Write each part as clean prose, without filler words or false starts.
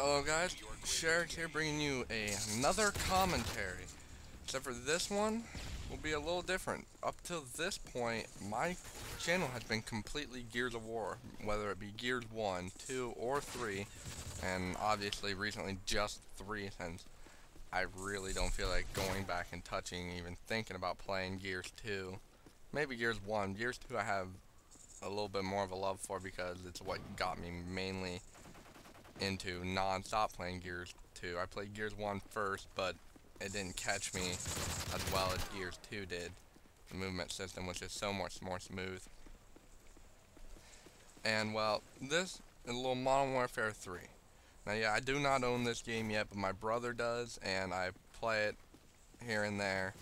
Hello guys, Sharix here bringing you another commentary. Except for this one will be a little different. Up till this point, my channel has been completely Gears of War, whether it be Gears 1, 2, or 3, and obviously recently just 3 since I really don't feel like going back and touching, even thinking about playing Gears 2. Maybe Gears 1. Gears 2 I have a little bit more of a love for because it's what got me mainly into non-stop playing Gears 2. I played Gears 1 first, but it didn't catch me as well as Gears 2 did. The movement system was just so much more smooth. And well, this is a little Modern Warfare 3. Now yeah, I do not own this game yet, but my brother does, and I play it here and there.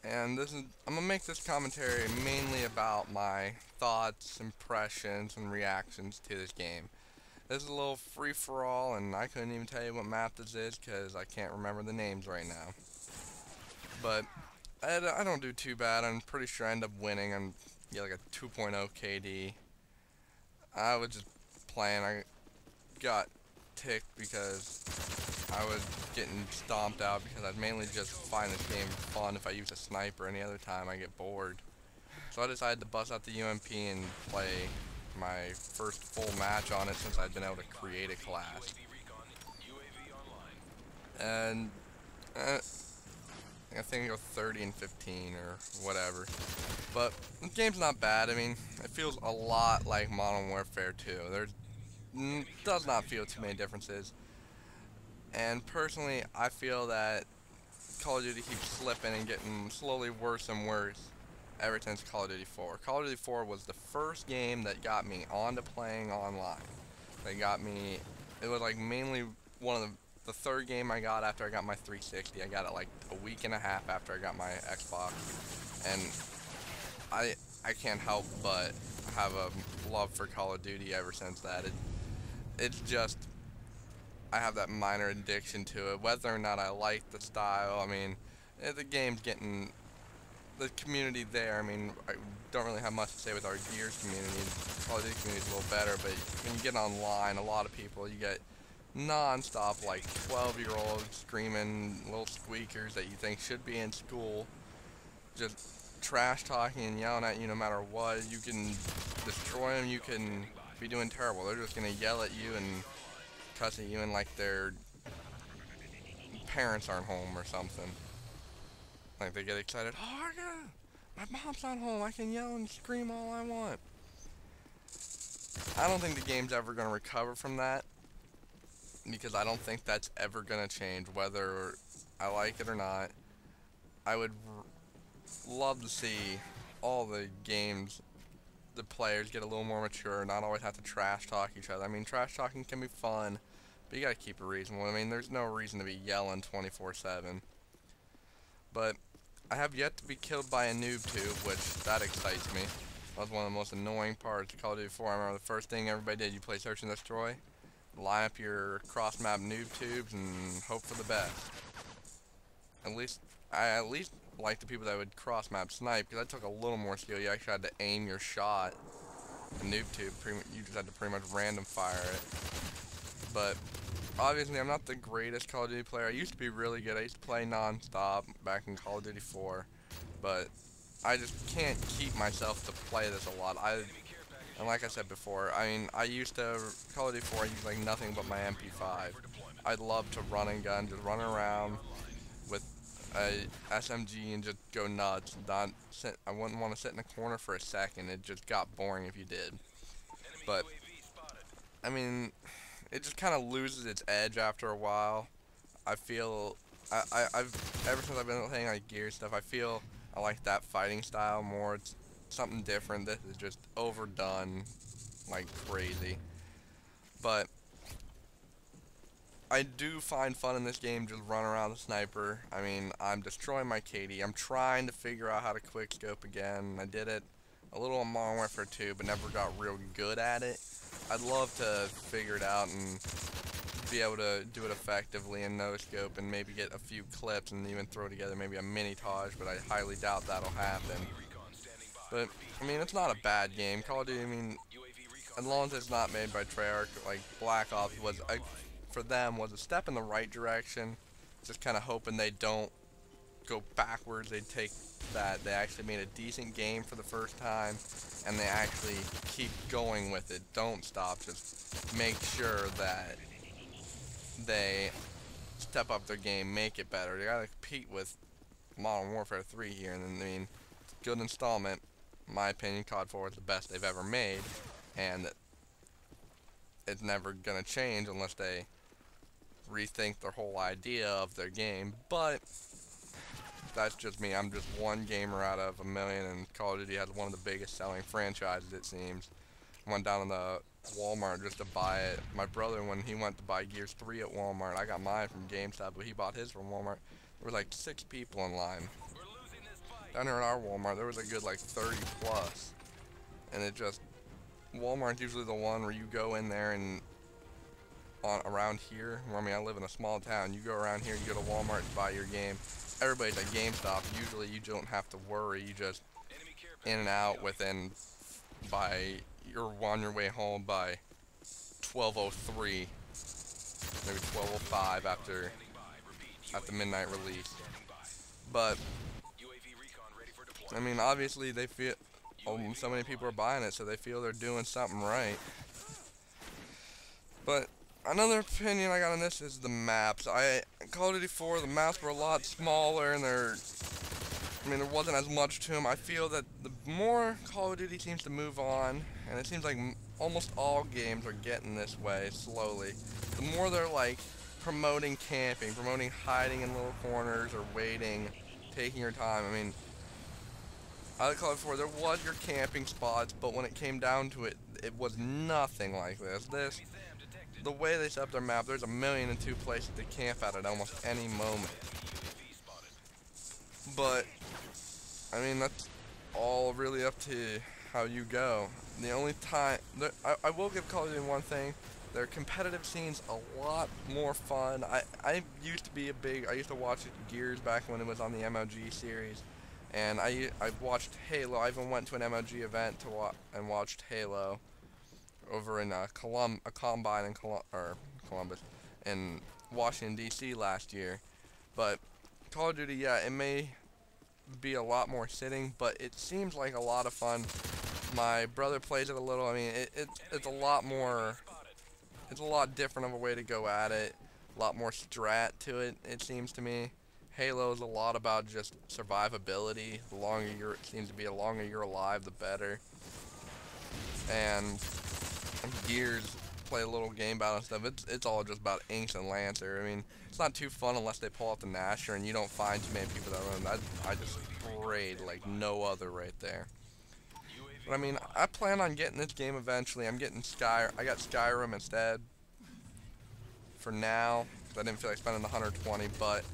And I'm gonna make this commentary mainly about my thoughts, impressions, and reactions to this game. This is a little free-for-all, and I couldn't even tell you what map this is because I can't remember the names right now. But I don't do too bad. I'm pretty sure I end up winning. I'm get like a 2.0 KD. I was just playing. I got ticked because I was getting stomped out because I mainly just find this game fun if I use a sniper. Any other time I get bored. So I decided to bust out the UMP and play my first full match on it since I've been able to create a class. And I think I go 30 and 15 or whatever. But the game's not bad. I mean, it feels a lot like Modern Warfare 2. There does not feel too many differences. And personally, I feel that Call of Duty keeps slipping and getting slowly worse and worse ever since Call of Duty 4. Call of Duty 4 was the first game that got me onto playing online. They got me, it was like mainly one of the third game I got after I got my 360. I got it like a week and a half after I got my Xbox. And I can't help but have a love for Call of Duty ever since that. It's just, I have that minor addiction to it. Whether or not I like the style, I mean, the game's getting, the community there, I mean, I don't really have much to say with our Gears community. Call of Duty community is a little better, but when you get online, a lot of people, you get non-stop, like, 12-year-olds screaming, little squeakers that you think should be in school, just trash-talking and yelling at you no matter what. You can destroy them, you can be doing terrible. They're just gonna yell at you and cuss at you and like their parents aren't home or something. Like, they get excited, oh, my mom's not home, I can yell and scream all I want. I don't think the game's ever going to recover from that, because I don't think that's ever going to change, whether I like it or not. I would love to see all the games, the players get a little more mature, not always have to trash talk each other. I mean, trash talking can be fun, but you got to keep it reasonable. I mean, there's no reason to be yelling 24/7. But I have yet to be killed by a noob tube, which that excites me. That was one of the most annoying parts of Call of Duty 4. I remember the first thing everybody did, you play Search and Destroy, line up your cross-map noob tubes and hope for the best. I at least like the people that would cross-map snipe, because that took a little more skill. You actually had to aim your shot. The noob tube, you just had to pretty much random fire it. But obviously, I'm not the greatest Call of Duty player. I used to be really good. I used to play non-stop back in Call of Duty 4, but I just can't keep myself to play this a lot. And like I said before, I mean, I used to, Call of Duty 4, I used like nothing but my MP5. I'd love to run and gun, just run around with a SMG and just go nuts. I wouldn't want to sit in a corner for a second. It just got boring if you did. But, I mean, it just kind of loses its edge after a while. I feel, ever since I've been playing like Gear stuff, I feel I like that fighting style more. It's something different. This is just overdone like crazy. But I do find fun in this game, just run around the sniper. I mean, I'm destroying my KD. I'm trying to figure out how to quickscope again. I did it a little on Modern Warfare 2, but never got real good at it. I'd love to figure it out and be able to do it effectively in no scope and maybe get a few clips and even throw together maybe a mini Taj, but I highly doubt that'll happen. But I mean, it's not a bad game. Call of Duty, I mean, as long as it's not made by Treyarch, like Black Ops was, for them, was a step in the right direction. Just kind of hoping they don't go backwards. They take that they actually made a decent game for the first time, and they actually keep going with it. Don't stop. Just make sure that they step up their game, make it better. They gotta compete with Modern Warfare 3 here, and I mean, good installment. In my opinion, COD 4 is the best they've ever made, and it's never gonna change unless they rethink their whole idea of their game. But that's just me. I'm just one gamer out of a million, and Call of Duty has one of the biggest selling franchises, it seems. Went down to the Walmart just to buy it. My brother, when he went to buy Gears 3 at Walmart, I got mine from GameStop, but he bought his from Walmart. There were like 6 people in line. Down here at our Walmart, there was a good like 30 plus. And it just, Walmart's usually the one where you go in there and around here, I mean, I live in a small town. You go around here, you go to Walmart to buy your game. Everybody's at GameStop. Usually you don't have to worry. You just in and out within, you're on your way home by 12:03, maybe 12:05 after midnight release. But I mean, obviously they feel, so many people are buying it, so they feel they're doing something right. But another opinion I got on this is the maps. Call of Duty 4, the maps were a lot smaller, and there wasn't as much to them. I feel that the more Call of Duty seems to move on, and it seems like almost all games are getting this way slowly, the more they're like promoting camping, promoting hiding in little corners or waiting, taking your time. I mean, I like Call of Duty 4, there was your camping spots, but when it came down to it, it was nothing like this. The way they set up their map, there's 1,000,002 places to camp at almost any moment. But I mean, that's all really up to how you go. The only time, I will give Call of Duty one thing, their competitive scene's a lot more fun. I used to watch Gears back when it was on the MLG series, and I watched Halo. I even went to an MLG event and watched Halo over in a combine in Columbus, in Washington D.C. last year. But Call of Duty, yeah, it may be a lot more sitting, but it seems like a lot of fun. My brother plays it a little. I mean, it's a lot more, it's a lot different of a way to go at it, a lot more strat to it, it seems to me. Halo is a lot about just survivability. It seems to be the longer you're alive, the better. And Gears play a little game battle and stuff. It's all just about inks and Lancer. I mean, it's not too fun unless they pull out the Nasher and you don't find too many people that run. I just sprayed like no other right there. But I mean, I plan on getting this game eventually. I got Skyrim instead for now, because I didn't feel like spending the 120, but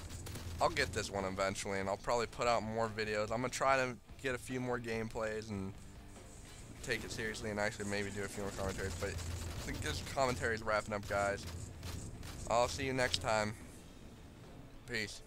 I'll get this one eventually, and I'll probably put out more videos. I'm going to try to get a few more gameplays and take it seriously and actually maybe do a few more commentaries, but I think this commentary is wrapping up, guys. I'll see you next time. Peace.